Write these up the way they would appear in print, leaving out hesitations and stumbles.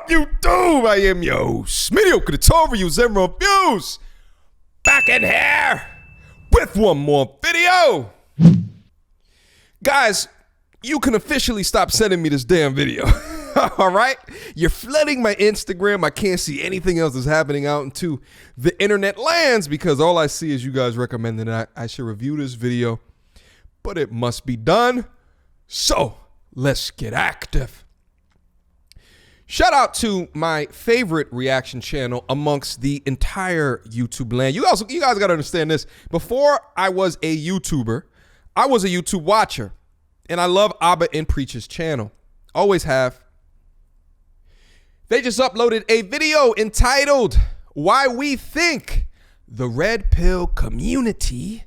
up, YouTube? I am your host, Mediocre, the tour reviews and reviews. Back in here with one more video. Guys, you can officially stop sending me this damn video. All right? You're flooding my Instagram. I can't see anything else that's happening out into the internet lands because all I see is you guys recommending that I should review this video. But it must be done. So let's get active. Shout out to my favorite reaction channel amongst the entire YouTube land. You guys got to understand this. Before I was a YouTuber, I was a YouTube watcher. And I love Abba and Preach's channel. Always have. They just uploaded a video entitled Why We Think the Red Pill Community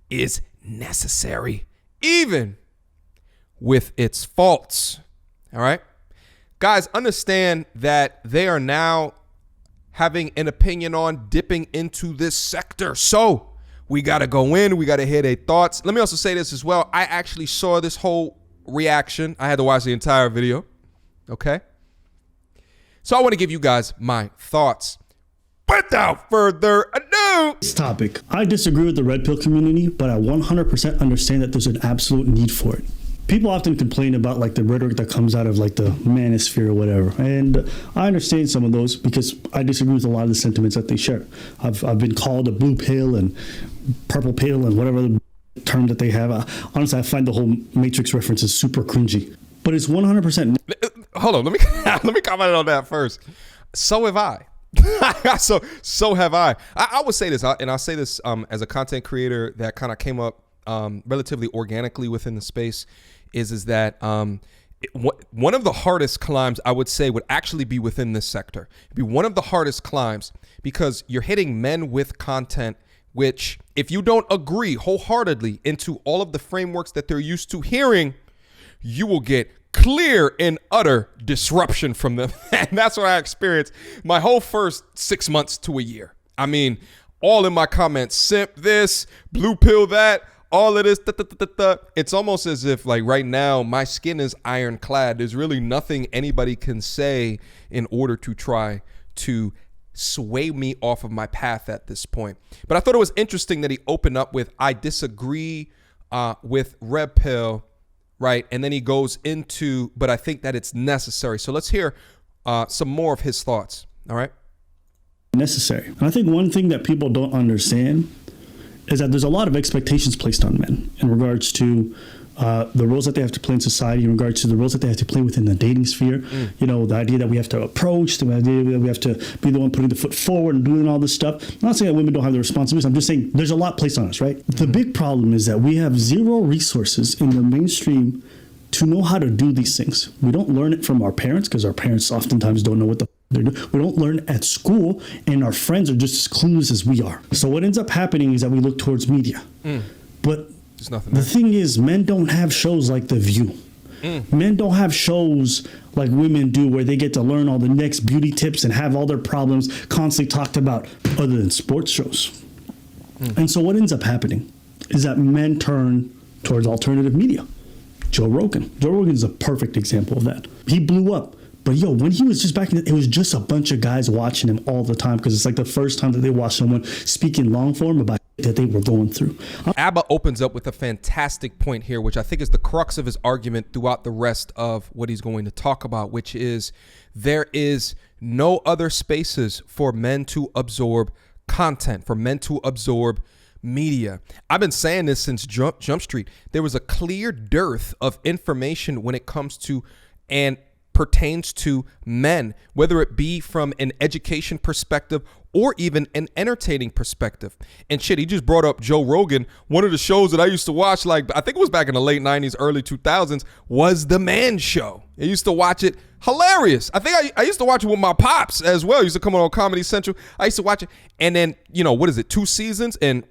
is Necessary, even with its faults. All right? Guys, understand that they are now having an opinion on dipping into this sector. So we got to go in. We got to hear their thoughts. Let me also say this as well. I actually saw this whole reaction. I had to watch the entire video. Okay? So I want to give you guys my thoughts. Without further ado. This topic. I disagree with the red pill community, but I 100% understand that there's an absolute need for it. People often complain about like the rhetoric that comes out of like the manosphere or whatever. And I understand some of those because I disagree with a lot of the sentiments that they share. I've been called a blue pill and purple pill and whatever the term that they have. Honestly, I find the whole Matrix reference is super cringy. But it's 100%. Hold on, let me comment on that first. So have I. so have I. I would say this, and I'll say this as a content creator that kind of came up relatively organically within the space, is that one of the hardest climbs I would say would actually be within this sector. It'd be one of the hardest climbs because you're hitting men with content which, if you don't agree wholeheartedly into all of the frameworks that they're used to hearing, you will get clear and utter disruption from them. And that's what I experienced my whole first 6 months to a year. I mean, all in my comments, simp this, blue pill that, all of this. It's almost as if like right now my skin is ironclad. There's really nothing anybody can say in order to try to sway me off of my path at this point. But I thought it was interesting that he opened up with, I disagree with red pill. Right. And then he goes into, but I think that it's necessary. So let's hear some more of his thoughts. All right. Necessary. And I think one thing that people don't understand is that there's a lot of expectations placed on men in regards to the roles that they have to play in society, in regards to the roles that they have to play within the dating sphere. You know, the idea that we have to approach, the idea that we have to be the one putting the foot forward and doing all this stuff. I'm not saying that women don't have the responsibilities. I'm just saying there's a lot placed on us, right? The big problem is that we have zero resources in the mainstream to know how to do these things. We don't learn it from our parents because our parents oftentimes don't know what the they're doing. We don't learn at school, and our friends are just as clueless as we are. So what ends up happening is that we look towards media. But the thing is, men don't have shows like The View. Men don't have shows like women do where they get to learn all the next beauty tips and have all their problems constantly talked about other than sports shows. And so what ends up happening is that men turn towards alternative media. Joe Rogan. Joe Rogan is a perfect example of that. He blew up. But yo, when he was just back in, it was just a bunch of guys watching him all the time because it's like the first time that they watched someone speaking long form about that they were going through. Abba opens up with a fantastic point here, which I think is the crux of his argument throughout the rest of what he's going to talk about, which is there is no other spaces for men to absorb content, for men to absorb media. I've been saying this since Jump Street. There was a clear dearth of information when it comes to and pertains to men, whether it be from an education perspective or even an entertaining perspective. And shit, he just brought up Joe Rogan. One of the shows that I used to watch, like I think it was back in the late 90s, early 2000s, was The Man Show. I used to watch it. Hilarious. I think I used to watch it with my pops as well. He used to come on Comedy Central. I used to watch it. And then, you know, what is it, 2 seasons? And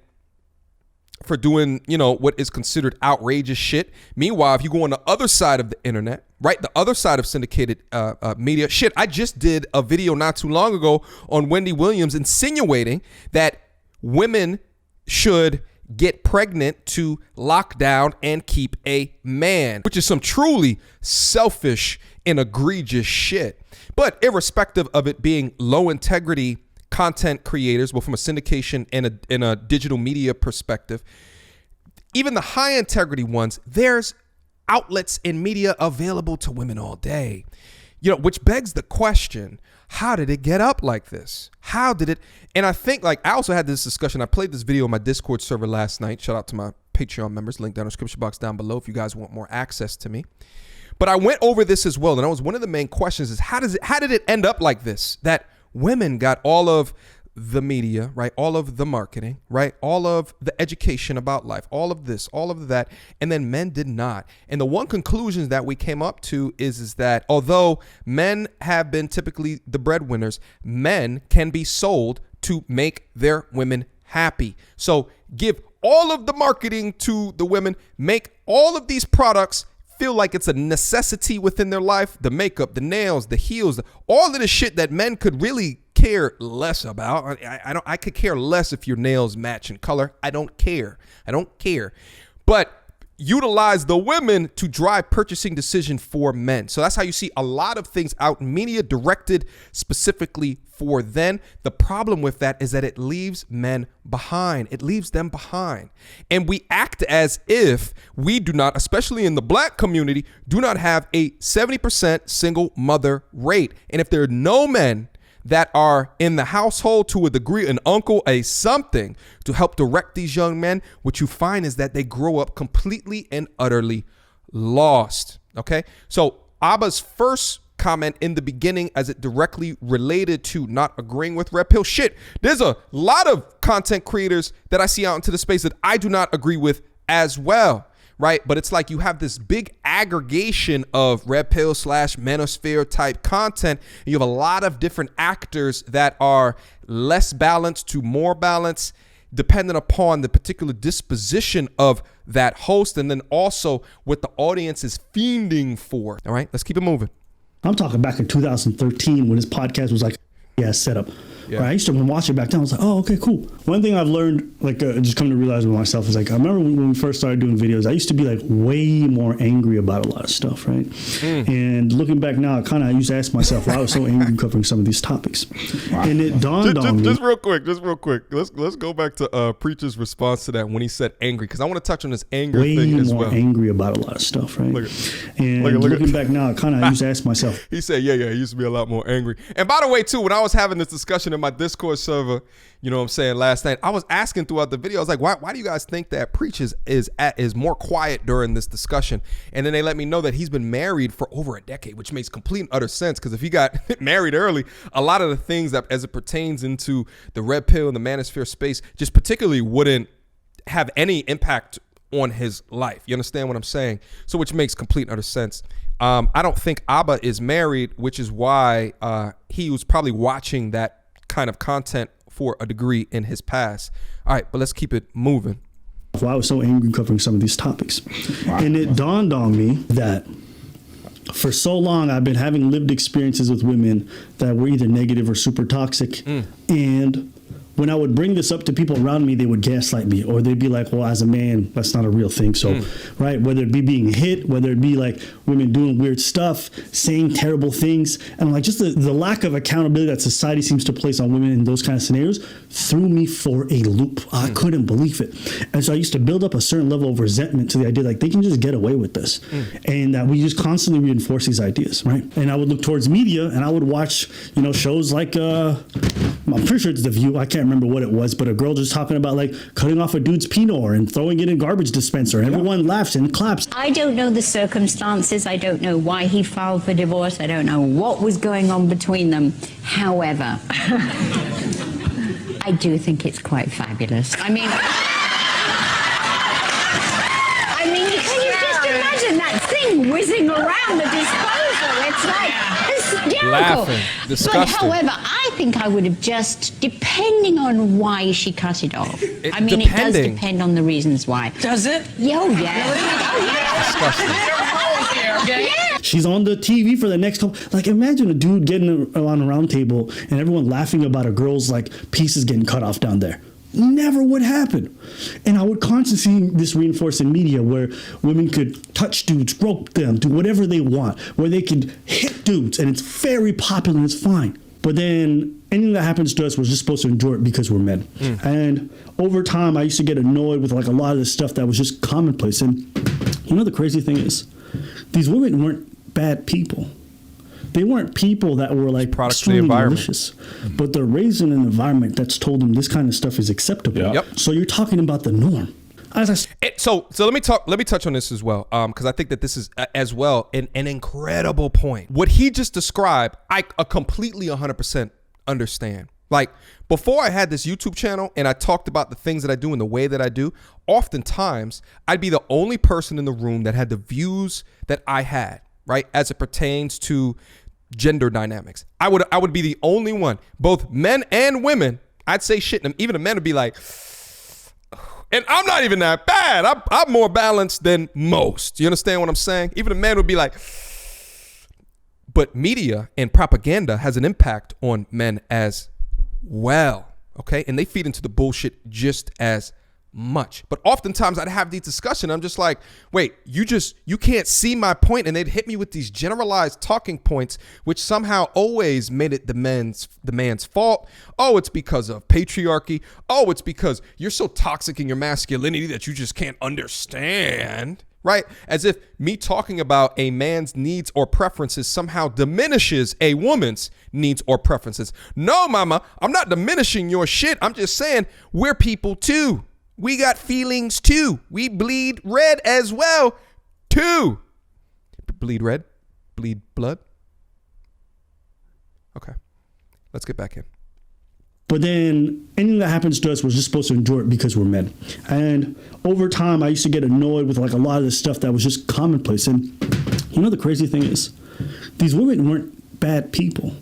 for doing, you know, what is considered outrageous shit. Meanwhile, if you go on the other side of the internet, right, the other side of syndicated media, shit, I just did a video not too long ago on Wendy Williams insinuating that women should get pregnant to lock down and keep a man, which is some truly selfish and egregious shit. But irrespective of it being low integrity content creators, both from a syndication and a digital media perspective, even the high integrity ones, there's outlets in media available to women all day, which begs the question, how did it get up like this? How did it? And I think, I also had this discussion. I played this video on my Discord server last night. Shout out to my Patreon members, link down in the description box down below if you guys want more access to me. But I went over this as well. And that was one of the main questions is how did it end up like this? That women got all of the media, right? All of the marketing, right? All of the education about life, all of this, all of that. And then men did not. And the one conclusion that we came up to is that although men have been typically the breadwinners, men can be sold to make their women happy. So give all of the marketing to the women, make all of these products feel like it's a necessity within their life. The makeup, the nails, the heels, all of the shit that men could really care less about. I could care less if your nails match in color. I don't care. But utilize the women to drive purchasing decision for men. So that's how you see a lot of things out in media directed specifically for them. The problem with that is that it leaves men behind. It leaves them behind. And we act as if we do not, especially in the black community, do not have a 70% single mother rate. And if there are no men that are in the household to a degree, an uncle, a something to help direct these young men, what you find is that they grow up completely and utterly lost. Okay. So Abba's first comment in the beginning, as it directly related to not agreeing with Red Pill, shit, there's a lot of content creators that I see out into the space that I do not agree with as well. Right. But it's like you have this big aggregation of Red Pill / manosphere type content. And you have a lot of different actors that are less balanced to more balanced, depending upon the particular disposition of that host. And then also what the audience is fiending for. All right, let's keep it moving. I'm talking back in 2013 when his podcast was like, setup. Yeah. Right? I used to watch it back then. I was like, oh, okay, cool. One thing I've learned, just come to realize with myself is I remember when we first started doing videos, I used to be way more angry about a lot of stuff, right? And looking back now, I used to ask myself why I was so angry covering some of these topics. Wow. And it dawned on me. Just real quick. Let's go back to Preacher's response to that when he said angry, because I want to touch on this anger thing as well. Way more angry about a lot of stuff, right? Looking back now, I used to ask myself. He said, he used to be a lot more angry. And by the way, too, when I was having this discussion in my Discord server, last night, I was asking throughout the video, I was like, why do you guys think that Preachers is more quiet during this discussion? And then they let me know that he's been married for over a decade, which makes complete and utter sense, because if he got married early, a lot of the things that as it pertains into the Red Pill and the manosphere space just particularly wouldn't have any impact on his life. You understand what I'm saying? So which makes complete and utter sense. I don't think Abba is married, which is why he was probably watching that kind of content for a degree in his past. All right, but let's keep it moving. I was so angry covering some of these topics. Wow. And it dawned on me that for so long I've been having lived experiences with women that were either negative or super toxic. And when I would bring this up to people around me, they would gaslight me, or they'd be like, well, as a man, that's not a real thing. So, right, whether it be being hit, whether it be women doing weird stuff, saying terrible things. And I'm like, just the lack of accountability that society seems to place on women in those kind of scenarios threw me for a loop. I couldn't believe it. And so I used to build up a certain level of resentment to the idea, they can just get away with this. And that we just constantly reinforce these ideas, right? And I would look towards media and I would watch, shows like, I'm pretty sure it's The View. I can't remember what it was, but a girl just talking about cutting off a dude's penile and throwing it in garbage dispenser. And everyone laughs and claps. I don't know the circumstances. I don't know why he filed for divorce. I don't know what was going on between them. However, I do think it's quite fabulous. I mean, can you just imagine that thing whizzing around the disposal? It's hysterical. Laughing, disgusting. But however, I think I would have just, depending on why she cut it off. It does depend on the reasons why. Does it? Oh, yeah. Oh, yeah. Disgusting. She's on the TV for the next couple. Imagine a dude getting on a round table and everyone laughing about a girl's pieces getting cut off down there. Never would happen. And I would constantly see this reinforced in media where women could touch dudes, grope them, do whatever they want, where they could hit dudes, and it's very popular and it's fine. But then anything that happens to us, we're just supposed to endure it because we're men. And over time, I used to get annoyed with like a lot of this stuff that was just commonplace. And you know, the crazy thing is, these women weren't bad people. They weren't people that were like extremely malicious, but they're raised in an environment that's told them this kind of stuff is acceptable. Yep. So you're talking about the norm. So let me touch on this as well, because I think that this is as well an incredible point. What he just described, I completely 100% understand. Like, before I had this YouTube channel and I talked about the things that I do and the way that I do, oftentimes I'd be the only person in the room that had the views that I had, right, as it pertains to gender dynamics. I would be the only one, both men and women. I'd say shit, and even the men would be like, and I'm not even that bad. I'm more balanced than most. You understand what I'm saying? Even the man would be like, but media and propaganda has an impact on men as well, okay? And they feed into the bullshit just as much. But oftentimes I'd have these discussions. I'm just like, wait, you can't see my point, and they'd hit me with these generalized talking points, which somehow always made it the man's fault. Oh, it's because of patriarchy. Oh, it's because you're so toxic in your masculinity that you just can't understand, right? As if me talking about a man's needs or preferences somehow diminishes a woman's needs or preferences. No, mama, I'm not diminishing your shit. I'm just saying we're people too. We got feelings too. We bleed red as well too. Bleed red? Bleed blood? Okay. Let's get back in. But then anything that happens to us, we're just supposed to endure it because we're men. And over time, I used to get annoyed with like a lot of this stuff that was just commonplace. And you know, the crazy thing is, these women weren't bad people.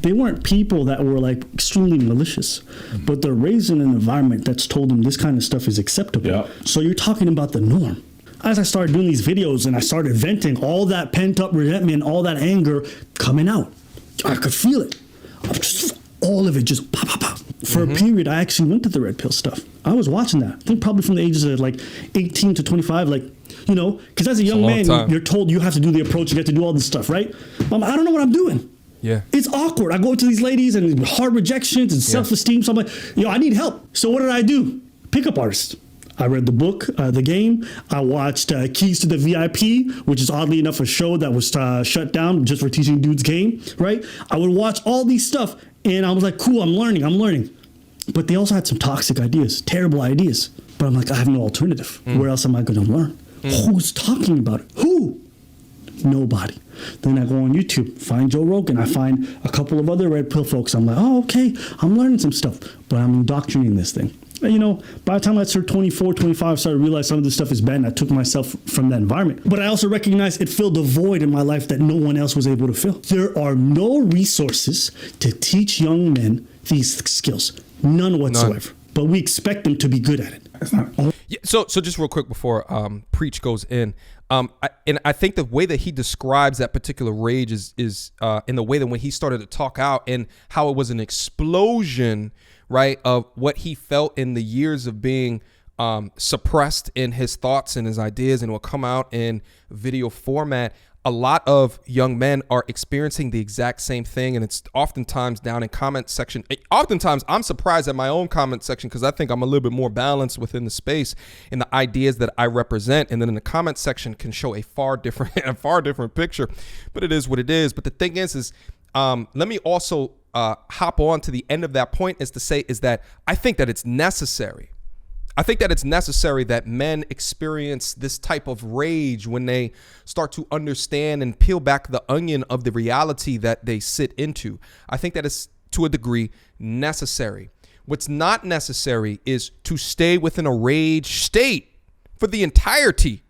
They weren't people that were like extremely malicious, but they're raised in an environment that's told them this kind of stuff is acceptable. Yeah. So you're talking about the norm. As I started doing these videos and I started venting, all that pent up resentment, all that anger coming out, I could feel it. All of it just pop, pop, pop. For a period, I actually went to the red pill stuff. I was watching that. I think probably from the ages of like 18 to 25, like, you know, because as a young man, you're told you have to do the approach, you have to do all this stuff, right? I don't know what I'm doing. Yeah. It's awkward. I go to these ladies and hard rejections and self-esteem. So I'm like, I need help. So what did I do? Pickup artist. I read the book, The Game. I watched Keys to the VIP, which is oddly enough a show that was shut down just for teaching dudes game, right? I would watch all these stuff and I was like, cool, I'm learning. But they also had some toxic ideas, terrible ideas. But I'm like, I have no alternative. Where else am I going to learn? Who's talking about it? Who? Nobody. Then I go on YouTube, find Joe Rogan. I find a couple of other red pill folks. I'm like, oh, okay, I'm learning some stuff, but I'm indoctrinating this thing. And, you know, by the time I started 24, 25, I started to realize some of this stuff is bad, and I took myself from that environment. But I also recognized it filled a void in my life that no one else was able to fill. There are no resources to teach young men these skills. None whatsoever. But we expect them to be good at it. Yeah, so just real quick before Preach goes in, I think the way that he describes that particular rage is in the way that when he started to talk out and how it was an explosion, right, of what he felt in the years of being suppressed in his thoughts and his ideas, and will come out in video format. A lot of young men are experiencing the exact same thing, and it's oftentimes down in comment section. Oftentimes, I'm surprised at my own comment section because I think I'm a little bit more balanced within the space and the ideas that I represent, and then in the comment section can show a far different picture. But it is what it is. But the thing is let me also hop on to the end of that point is that I think that it's necessary. I think that it's necessary that men experience this type of rage when they start to understand and peel back the onion of the reality that they sit into. I think that is, to a degree, necessary. What's not necessary is to stay within a rage state for the entirety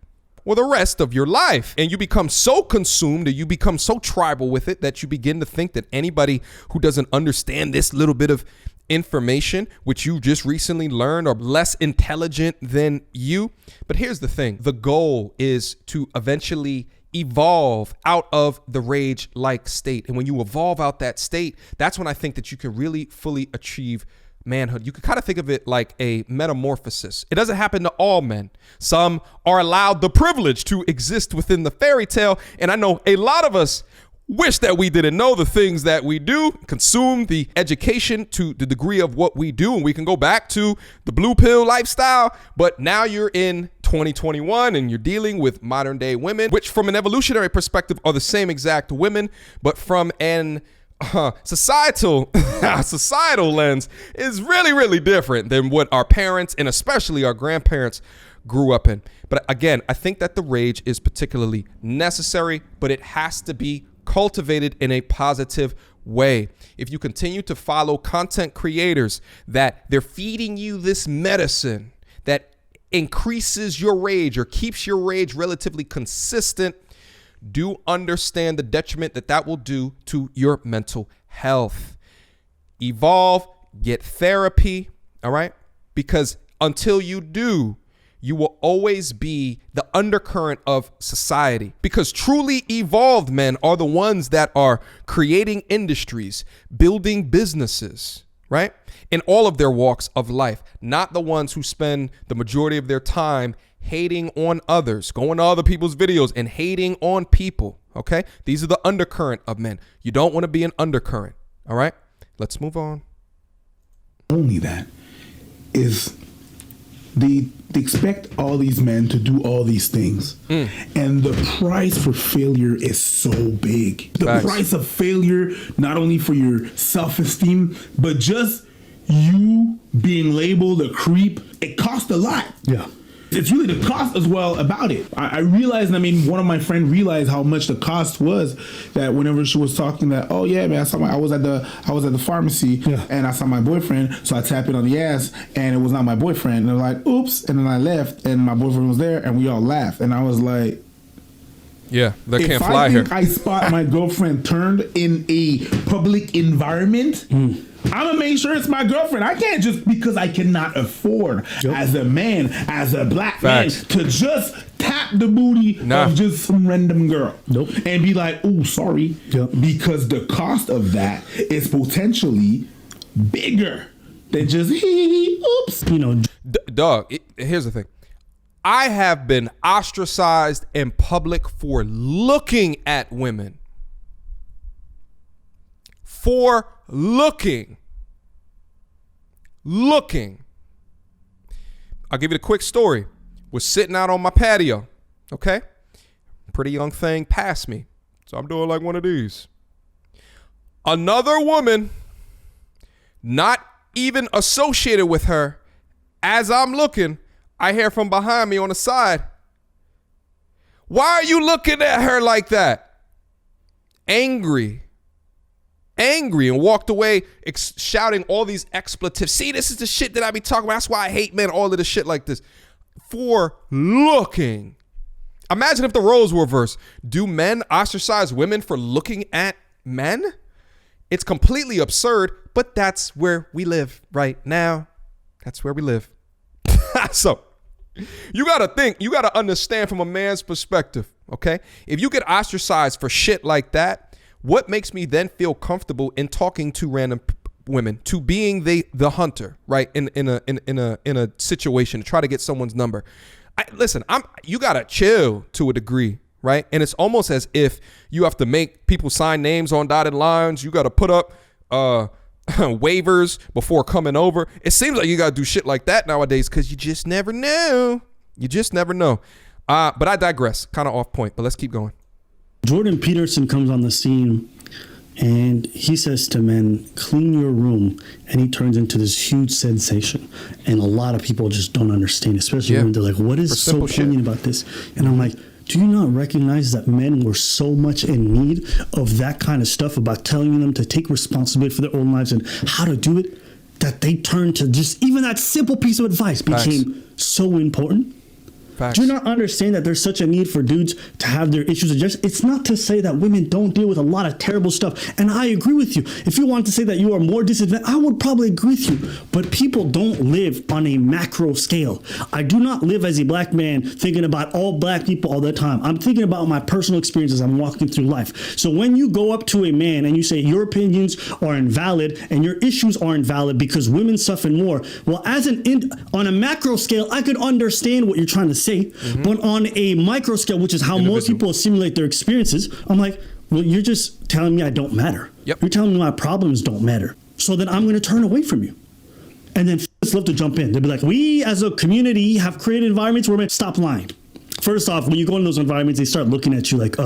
or the rest of your life. And you become so consumed, or you become so tribal with it, that you begin to think that anybody who doesn't understand this little bit of information, which you just recently learned, are less intelligent than you. But here's the thing. The goal is to eventually evolve out of the rage-like state. And when you evolve out that state, that's when I think that you can really fully achieve manhood. You could kind of think of it like a metamorphosis. It doesn't happen to all men. Some are allowed the privilege to exist within the fairy tale. And I know a lot of us wish that we didn't know the things that we do, consume the education to the degree of what we do, and we can go back to the blue pill lifestyle. But now you're in 2021 and you're dealing with modern day women, which from an evolutionary perspective are the same exact women, but from an societal lens is really, really different than what our parents and especially our grandparents grew up in. But again, I think that the rage is particularly necessary, but it has to be cultivated in a positive way. If you continue to follow content creators that they're feeding you this medicine that increases your rage or keeps your rage relatively consistent, do understand the detriment that that will do to your mental health. Evolve, get therapy, all right? Because until you do, you will always be the undercurrent of society, because truly evolved men are the ones that are creating industries, building businesses, right? In all of their walks of life, not the ones who spend the majority of their time hating on others, going to other people's videos and hating on people. Okay. These are the undercurrent of men. You don't want to be an undercurrent. All right. Let's move on. Only that is they expect all these men to do all these things. And the price for failure is so big. The price of failure, not only for your self-esteem, but just you being labeled a creep, it costs a lot. Yeah. It's really the cost as well about it. I realized, one of my friends realized how much the cost was, that whenever she was talking that, oh yeah, man, I was at the pharmacy and I saw my boyfriend, so I tapped it on the ass and it was not my boyfriend. And they're like, oops. And then I left and my boyfriend was there and we all laughed. And I was like, yeah, they can't if fly I here. think I spot my girlfriend turned in a public environment, I'm gonna make sure it's my girlfriend. I can't just because I cannot afford as a man, as a black man, to just tap the booty of just some random girl. And be like, oh, sorry. Because the cost of that is potentially bigger than just oops. Dog, here's the thing. I have been ostracized in public for looking at women. For looking. I'll give you the quick story. Was sitting out on my patio, okay? Pretty young thing passed me. So I'm doing like one of these. Another woman, not even associated with her, as I'm looking, I hear from behind me on the side, why are you looking at her like that? Angry, and walked away shouting all these expletives. See, this is the shit that I be talking about. That's why I hate men, all of the shit like this. For looking. Imagine if the roles were reversed. Do men ostracize women for looking at men? It's completely absurd, but that's where we live right now. That's where we live. So you got to think, you got to understand from a man's perspective, okay? If you get ostracized for shit like that, what makes me then feel comfortable in talking to random women, to being the hunter, right? In a situation to try to get someone's number. Listen, you got to chill to a degree, right? And it's almost as if you have to make people sign names on dotted lines. You got to put up waivers before coming over. It seems like you got to do shit like that nowadays because you just never know. But I digress. Kind of off point, but let's keep going. Jordan Peterson comes on the scene and he says to men, clean your room. And he turns into this huge sensation. And a lot of people just don't understand, especially when they're like, what is so poignant about this? And I'm like, do you not recognize that men were so much in need of that kind of stuff about telling them to take responsibility for their own lives and how to do it, that they turned to just even that simple piece of advice became so important? Facts. Do you not understand that there's such a need for dudes to have their issues addressed? It's not to say that women don't deal with a lot of terrible stuff. And I agree with you. If you want to say that you are more disadvantaged, I would probably agree with you. But people don't live on a macro scale. I do not live as a black man thinking about all black people all the time. I'm thinking about my personal experiences. I'm walking through life. So when you go up to a man and you say your opinions are invalid and your issues are invalid because women suffer more, well, on a macro scale, I could understand what you're trying to say. But on a micro scale, which is how most people assimilate their experiences, I'm like, well, you're just telling me I don't matter. Yep. You're telling me my problems don't matter. So then I'm going to turn away from you. And then love to jump in. They'll be like, we as a community have created environments where men stop lying. First off, when you go in those environments, they start looking at you like,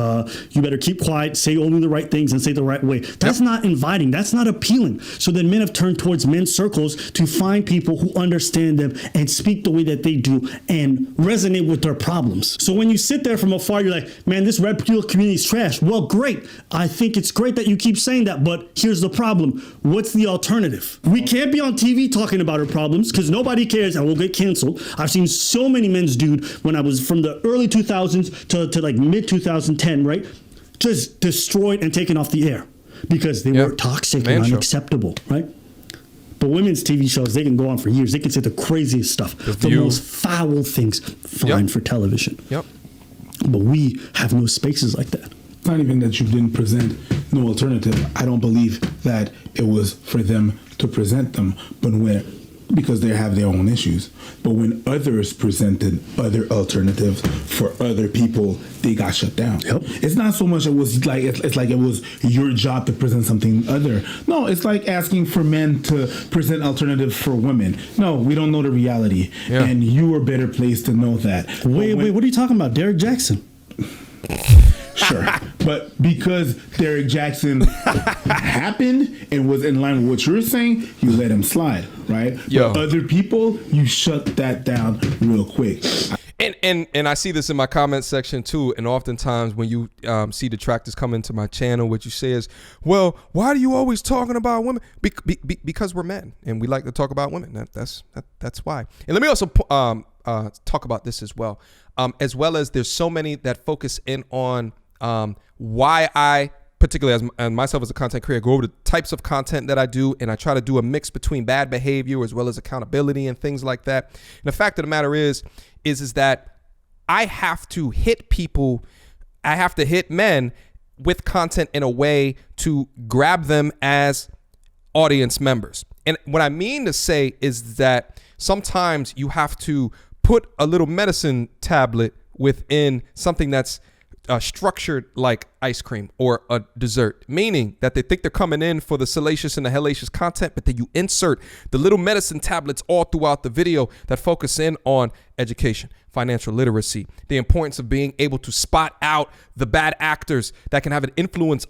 you better keep quiet, say only the right things, and say the right way. That's not inviting. That's not appealing. So then men have turned towards men's circles to find people who understand them and speak the way that they do and resonate with their problems. So when you sit there from afar, you're like, man, this red pill community is trash. Well, great. I think it's great that you keep saying that, but here's the problem. What's the alternative? We can't be on TV talking about our problems because nobody cares and we'll get canceled. I've seen so many men's dude when I was from the early 2000s to like mid 2010, right? Just destroyed and taken off the air because they were toxic and unacceptable, right? But women's TV shows, they can go on for years. They can say the craziest stuff, the most foul things, fine for television. But we have no spaces like that. It's not even that you didn't present no alternative. I don't believe that it was for them to present them, but because they have their own issues. But when others presented other alternatives for other people, they got shut down. It's not so much it was like it's like it was your job to present something other. No, it's like asking for men to present alternatives for women. No, we don't know the reality, and you are better placed to know that. Wait, what are you talking about, Derek Jackson? Sure. But because Derek Jackson happened and was in line with what you're saying, you let him slide, right? But other people, you shut that down real quick. And I see this in my comment section too. And oftentimes when you see detractors come into my channel, what you say is, well, why are you always talking about women? Because we're men and we like to talk about women. That's why. And let me also talk about this as well as there's so many that focus in on why I, particularly as myself as a content creator, go over the types of content that I do, and I try to do a mix between bad behavior as well as accountability and things like that. And the fact of the matter is that I have to hit people, I have to hit men with content in a way to grab them as audience members. And what I mean to say is that sometimes you have to put a little medicine tablet within something that's structured like ice cream or a dessert, meaning that they think they're coming in for the salacious and the hellacious content, but then you insert the little medicine tablets all throughout the video that focus in on education, financial literacy, the importance of being able to spot out the bad actors that can have an influence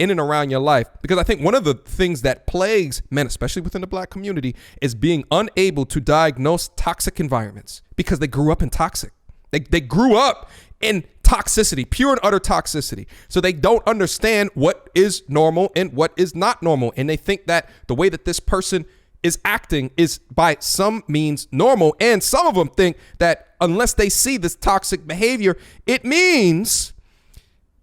in and around your life. Because I think one of the things that plagues men, especially within the black community, is being unable to diagnose toxic environments because they grew up in toxic. They grew up in toxicity, pure and utter toxicity. So they don't understand what is normal and what is not normal. And they think that the way that this person is acting is by some means normal. And some of them think that unless they see this toxic behavior, it means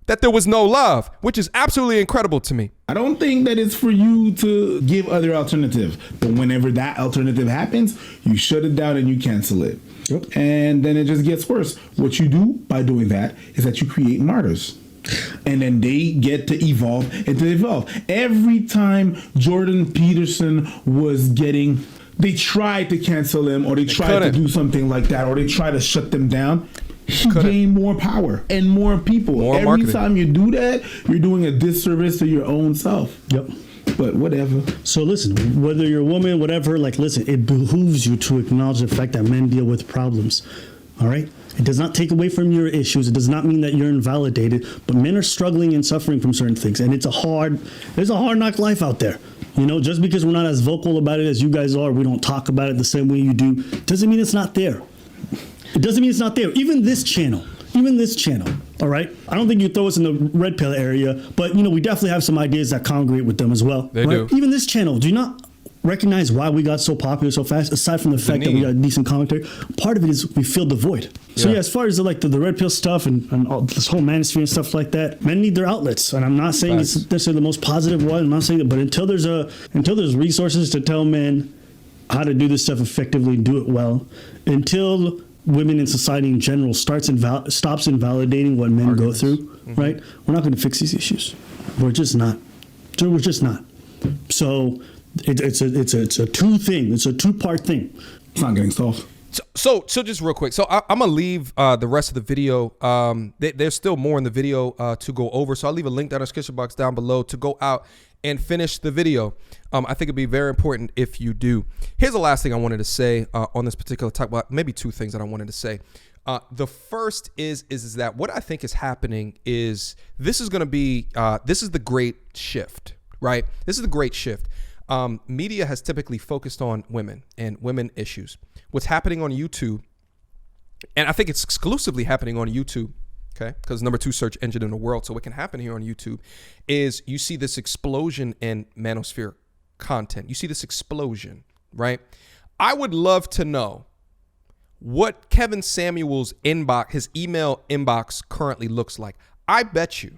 that there was no love, which is absolutely incredible to me. I don't think that it's for you to give other alternatives, but whenever that alternative happens, you shut it down and you cancel it. And then it just gets worse. What you do by doing that is that you create martyrs. And then they get to evolve and to evolve. Every time Jordan Peterson was getting, they tried to cancel him, or they tried to do something like that, or they tried to shut them down, he gained more power and more people. Every time you do that, you're doing a disservice to your own self. But whatever. So listen, whether you're a woman, whatever, like, listen, it behooves you to acknowledge the fact that men deal with problems. All right? It does not take away from your issues. It does not mean that you're invalidated, but men are struggling and suffering from certain things. And there's a hard knock life out there. You know, just because we're not as vocal about it as you guys are, we don't talk about it the same way you do, doesn't mean it's not there. It doesn't mean it's not there. Even this channel, all right? I don't think you throw us in the red pill area, but, you know, we definitely have some ideas that congregate with them as well. They do. Even this channel, do you not recognize why we got so popular so fast, aside from the fact that we got decent commentary. Part of it is we filled the void. So yeah, as far as the red pill stuff and all this whole manosphere and stuff like that, men need their outlets. And I'm not saying it's necessarily the most positive one. I'm not saying that, but until there's resources to tell men how to do this stuff effectively, do it well, until women in society in general stops invalidating what men go through, right? We're not going to fix these issues. We're just not. So it's a two-part thing. It's not getting solved. So just real quick. So I'm gonna leave the rest of the video. There's still more in the video to go over. So I'll leave a link down in the description box down below to go out and finish the video. I think it'd be very important if you do. Here's the last thing I wanted to say on this particular topic. Well, maybe two things that I wanted to say. The first is that what I think is happening is this is gonna be this is the great shift, right? This is the great shift. Media has typically focused on women and women issues. What's happening on YouTube, and I think it's exclusively happening on YouTube, okay, because #2 search engine in the world, so it can happen here on YouTube, is you see this explosion in manosphere content. You see this explosion, right? I would love to know what Kevin Samuel's inbox, his email inbox currently looks like. I bet you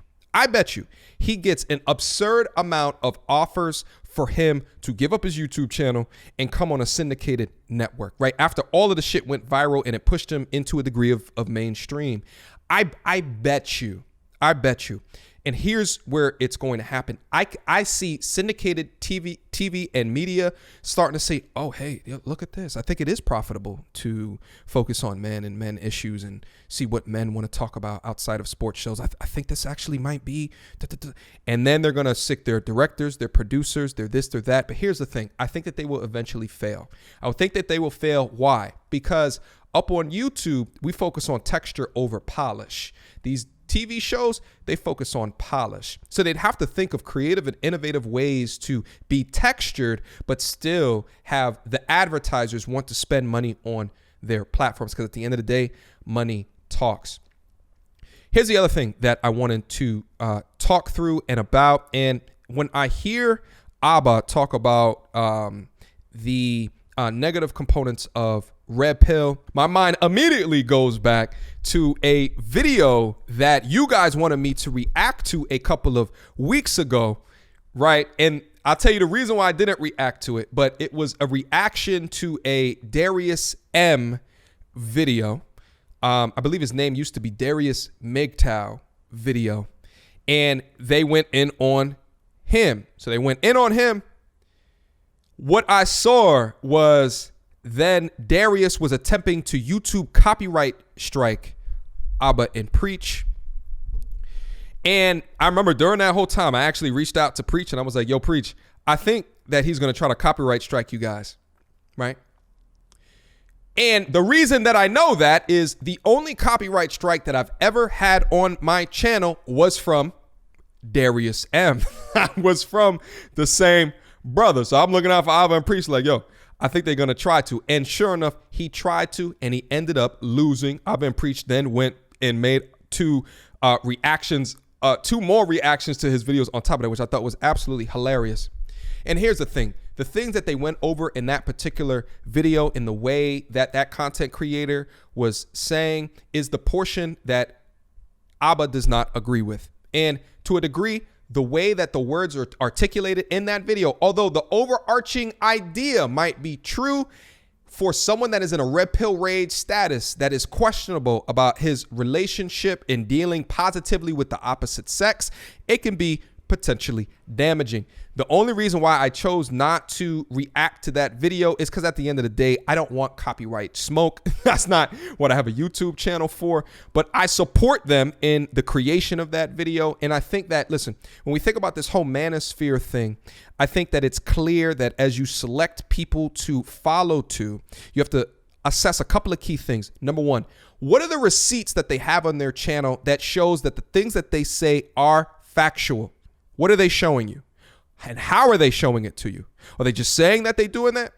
he gets an absurd amount of offers for him to give up his YouTube channel and come on a syndicated network, right? After all of the shit went viral and it pushed him into a degree of mainstream. I bet you. And here's where it's going to happen. I see syndicated TV and media starting to say, oh, hey, look at this. I think it is profitable to focus on men and men issues and see what men want to talk about outside of sports shows. I think this actually might be. And then they're going to sick their directors, their producers, their this, their that. But here's the thing. I think that they will eventually fail. I would think that they will fail. Why? Because up on YouTube, we focus on texture over polish. These TV shows, they focus on polish. So they'd have to think of creative and innovative ways to be textured, but still have the advertisers want to spend money on their platforms, because at the end of the day, money talks. Here's the other thing that I wanted to talk through and about. And when I hear Abba talk about the negative components of red pill, my mind immediately goes back to a video that you guys wanted me to react to a couple of weeks ago, right? And I'll tell you the reason why I didn't react to it, but it was a reaction to a Darius M video. I believe his name used to be Darius MGTOW video, and they went in on him. So they went in on him. What I saw was then Darius was attempting to YouTube copyright strike Abba and Preach. And I remember during that whole time, I actually reached out to Preach and I was like, yo, Preach, I think that he's going to try to copyright strike you guys, right? And the reason that I know that is the only copyright strike that I've ever had on my channel was from Darius M. was from the same brother. So I'm looking out for Abba and Preach like, yo, I think they're going to try to. And sure enough, he tried to, and he ended up losing. Abba and Preach then went and made two more reactions to his videos on top of that, which I thought was absolutely hilarious. And here's the thing. The things that they went over in that particular video, in the way that that content creator was saying, is the portion that Abba does not agree with. And to a degree, the way that the words are articulated in that video, although the overarching idea might be true, for someone that is in a red pill rage status that is questionable about his relationship and dealing positively with the opposite sex, it can be potentially damaging. The only reason why I chose not to react to that video is because at the end of the day, I don't want copyright smoke. That's not what I have a YouTube channel for, but I support them in the creation of that video. And I think that, listen, when we think about this whole manosphere thing, I think that it's clear that as you select people to follow to, you have to assess a couple of key things. Number one, what are the receipts that they have on their channel that shows that the things that they say are factual? What are they showing you? And how are they showing it to you? Are they just saying that they're doing that?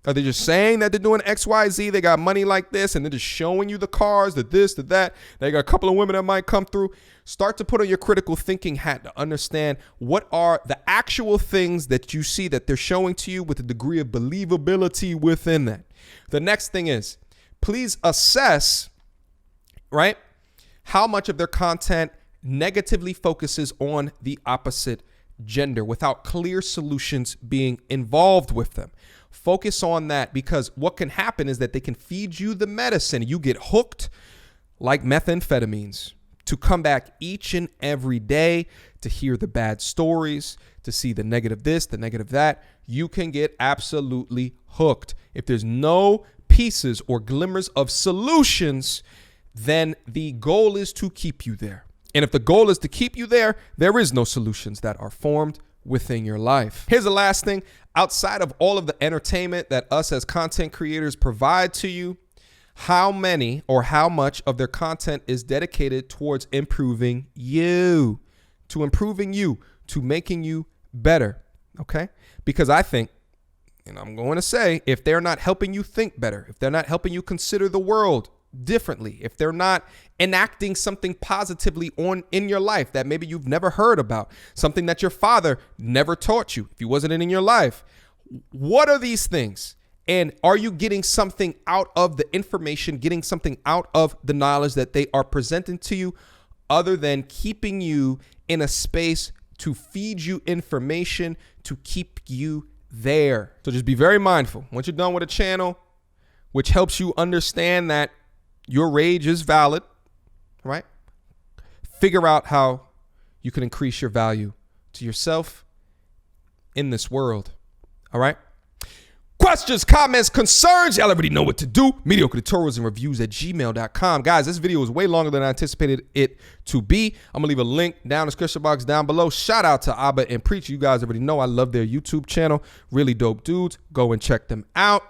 Are they just saying that they're doing X, Y, Z? They got money like this, and they're just showing you the cars, the this, the that. They got a couple of women that might come through. Start to put on your critical thinking hat to understand what are the actual things that you see that they're showing to you with a degree of believability within that. The next thing is, please assess, right, how much of their content negatively focuses on the opposite gender without clear solutions being involved with them. Focus on that, because what can happen is that they can feed you the medicine. You get hooked like methamphetamines to come back each and every day to hear the bad stories, to see the negative this, the negative that. You can get absolutely hooked. If there's no pieces or glimmers of solutions, then the goal is to keep you there. And if the goal is to keep you there, there is no solutions that are formed within your life. Here's the last thing. Outside of all of the entertainment that us as content creators provide to you, how many or how much of their content is dedicated towards improving you, to making you better, okay? Because I think, and I'm going to say, if they're not helping you think better, if they're not helping you consider the world differently, if they're not enacting something positively in your life that maybe you've never heard about, something that your father never taught you, if he wasn't in your life, what are these things? And are you getting something out of the information, getting something out of the knowledge that they are presenting to you, other than keeping you in a space to feed you information to keep you there? So just be very mindful. Once you're done with a channel, which helps you understand that your rage is valid, right? Figure out how you can increase your value to yourself in this world, all right? Questions, comments, concerns, y'all already know what to do. Mediocre tutorials and reviews at gmail.com. Guys, this video is way longer than I anticipated it to be. I'm gonna leave a link down in the description box down below. Shout out to Abba and Preach. You guys already know I love their YouTube channel. Really dope dudes. Go and check them out.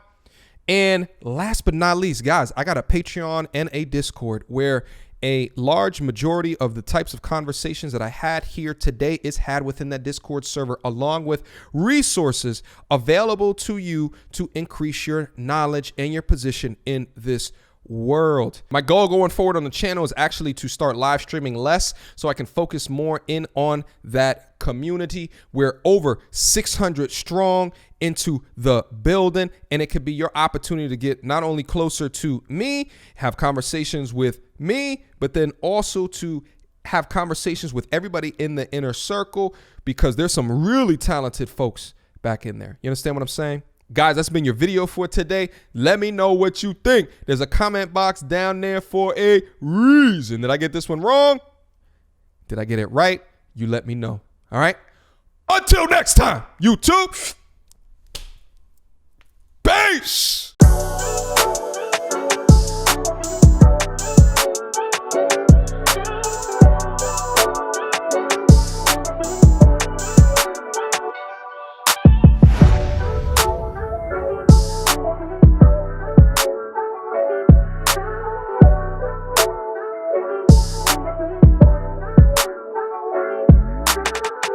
And last but not least, guys, I got a Patreon and a Discord where a large majority of the types of conversations that I had here today is had within that Discord server, along with resources available to you to increase your knowledge and your position in this world. My goal going forward on the channel is actually to start live streaming less so I can focus more in on that community. We're over 600 strong into the building, and it could be your opportunity to get not only closer to me, have conversations with me, but then also to have conversations with everybody in the inner circle, because there's some really talented folks back in there. You understand what I'm saying? Guys, that's been your video for today. Let me know what you think. There's a comment box down there for a reason. Did I get this one wrong? Did I get it right? You let me know. All right? Until next time, YouTube. Peace.